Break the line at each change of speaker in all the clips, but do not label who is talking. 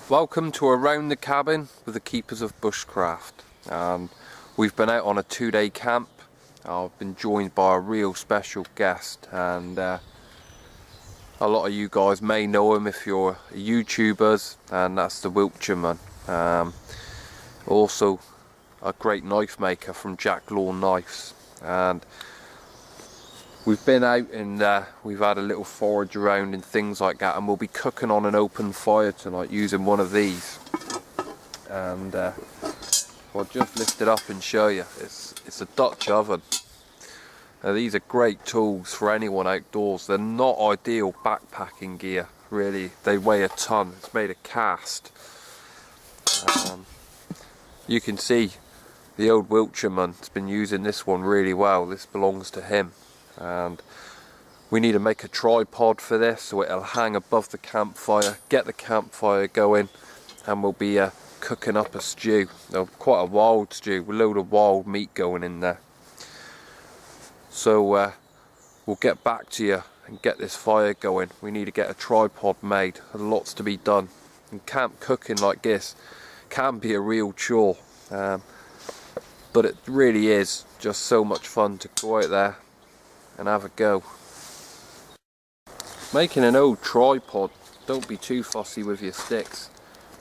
Welcome to Around the Cabin with the keepers of Bushcraft. We've been out on a 2-day camp. I've been joined by a real special guest, and a lot of you guys may know him if you're YouTubers, and that's the Wiltshireman. Also a great knife maker from Jack Law Knives, and we've been out and we've had a little forage around and things like that, and we'll be cooking on an open fire tonight using one of these. And I'll just lift it up and show you. It's a Dutch oven. Now, these are great tools for anyone outdoors. They're not ideal backpacking gear, really. They weigh a ton. It's made of cast. You can see the old Wiltshireman's been using this one really well. This belongs to him. And we need to make a tripod for this so it'll hang above the campfire, get the campfire going, and we'll be cooking up a stew. Quite a wild stew with a load of wild meat going in there. So we'll get back to you and get this fire going. We need to get a tripod made. There's lots to be done, and camp cooking like this can be a real chore, but it really is just so much fun to go out there and have a go. Making an old tripod, don't be too fussy with your sticks.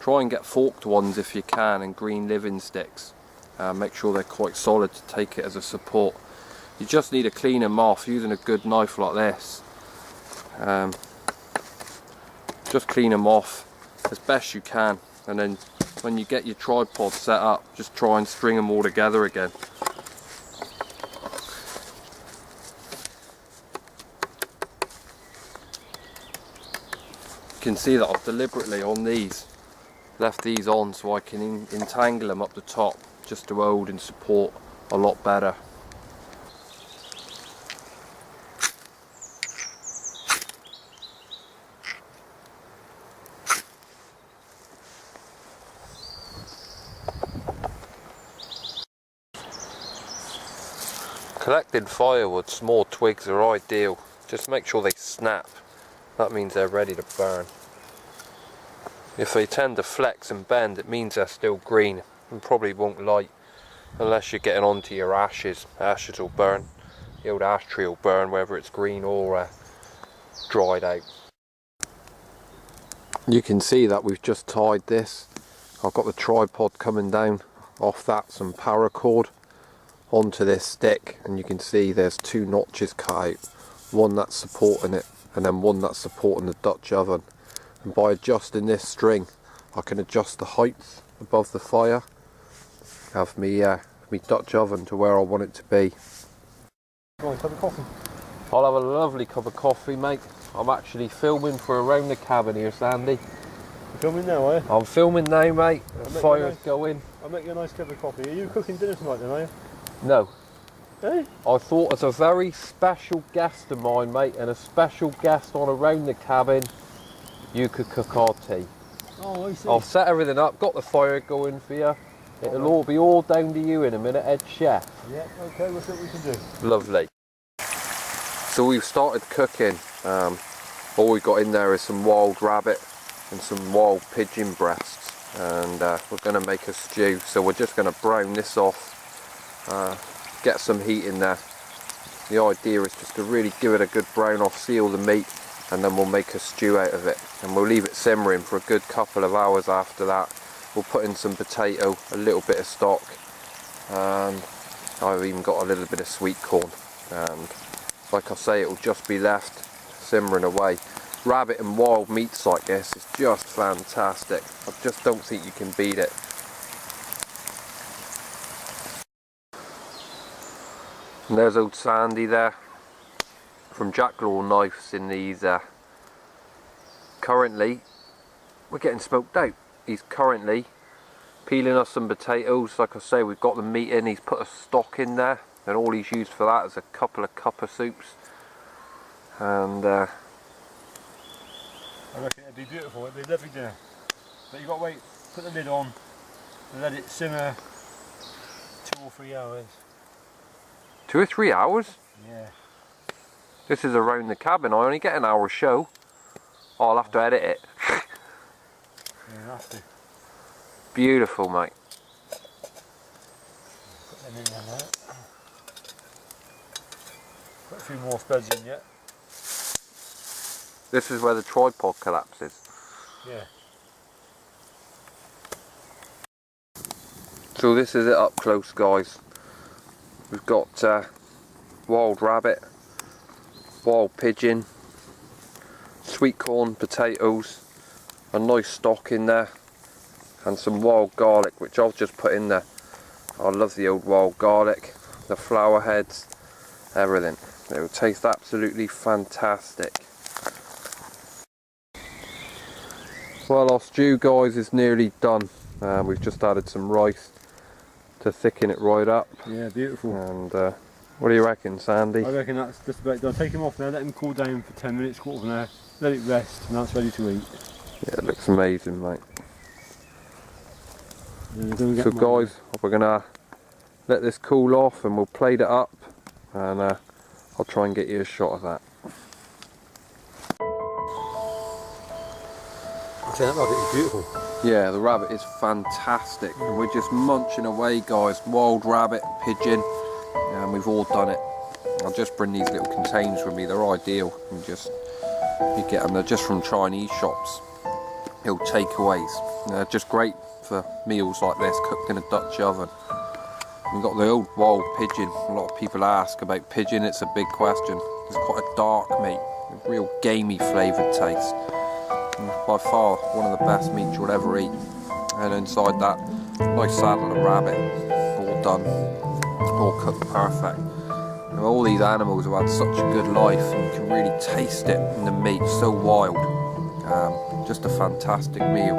Try and get forked ones if you can, and green living sticks. Make sure they're quite solid to take it as a support. You just need to clean them off using a good knife like this. Just clean them off as best you can, and then when you get your tripod set up, just try and string them all together again. You can see that I've deliberately on these left these on so I can entangle them up the top, just to hold and support a lot better. Collected firewood, small twigs are ideal. Just make sure they snap. That means they're ready to burn. If they tend to flex and bend, it means they're still green and probably won't light unless you're getting onto your ashes. Ashes will burn. The old ash tree will burn whether it's green or dried out. You can see that we've just tied this. I've got the tripod coming down off that, some paracord onto this stick, and you can see there's two notches cut out. One that's supporting it, and then one that's supporting the Dutch oven. And by adjusting this string, I can adjust the height above the fire, have me Dutch oven to where I want it to be.
Go on, cup of coffee.
I'll have a lovely cup of coffee, mate. I'm actually filming for Around the Cabin here, Sandy.
You filming now, are you?
I'm filming now, mate. The fire's going.
I'll make you a nice cup of coffee. Are you cooking dinner tonight then, are you?
No.
Hey?
I thought as a very special guest of mine, mate, and a special guest on Around the Cabin, you could cook our tea.
Oh, I see.
I've set everything up, got the fire going for you. It'll all be all down to you in a minute, head chef.
Yeah, okay, we'll see what we can do.
Lovely. So we've started cooking. All we've got in there is some wild rabbit and some wild pigeon breasts, and we're going to make a stew. So we're just going to brown this off, get some heat in there. The idea is just to really give it a good brown off, seal the meat, and then we'll make a stew out of it, and we'll leave it simmering for a good couple of hours after that. We'll put in some potato, a little bit of stock, and I've even got a little bit of sweet corn, and like I say, it'll just be left simmering away. Rabbit and wild meats like this is just fantastic. I just don't think you can beat it. And there's old Sandy there from Jack Law Knives in these. Currently, we're getting smoked out. He's currently peeling us some potatoes. Like I say, we've got the meat in. He's put a stock in there, and all he's used for that is a couple of cup of soups. And
I reckon it'd be beautiful. It'd be lovely dinner. But you've got to wait, put the lid on, and let it simmer 2 or 3 hours.
2 or 3 hours?
Yeah.
This is Around the Cabin. I only get an hour show. I'll have to edit it.
Yeah, nasty.
Beautiful, mate.
Put them in there now. Put a few more spreads in yet.
This is where the tripod collapses.
Yeah.
So this is it up close, guys. We've got wild rabbit, wild pigeon, sweet corn, potatoes, a nice stock in there, and some wild garlic, which I've just put in there. I love the old wild garlic, the flower heads, everything. It will taste absolutely fantastic. Well, our stew, guys, is nearly done. We've just added some rice to thicken it right up.
Yeah, beautiful.
And what do you reckon, Sandy?
I reckon that's just about done. Take him off now, let him cool down for 10 minutes, quarter of an hour, let it rest, and that's ready to eat.
Yeah, it looks amazing, mate.
So
guys, we're gonna let this cool off and we'll plate it up, and I'll try and get you a shot of that.
I say that rabbit is beautiful.
Yeah, the rabbit is fantastic, and we're just munching away, guys. Wild rabbit, pigeon, and we've all done it. I'll just bring these little containers with me. They're ideal. You get them. They're just from Chinese shops. Little takeaways. They're just great for meals like this, cooked in a Dutch oven. We've got the old wild pigeon. A lot of people ask about pigeon. It's a big question. It's quite a dark meat, a real gamey flavoured taste. By far one of the best meats you'll ever eat. And inside that, nice saddle of rabbit, all done, all cooked perfect. You know, all these animals have had such a good life, and you can really taste it in the meat, so wild. Just a fantastic meal.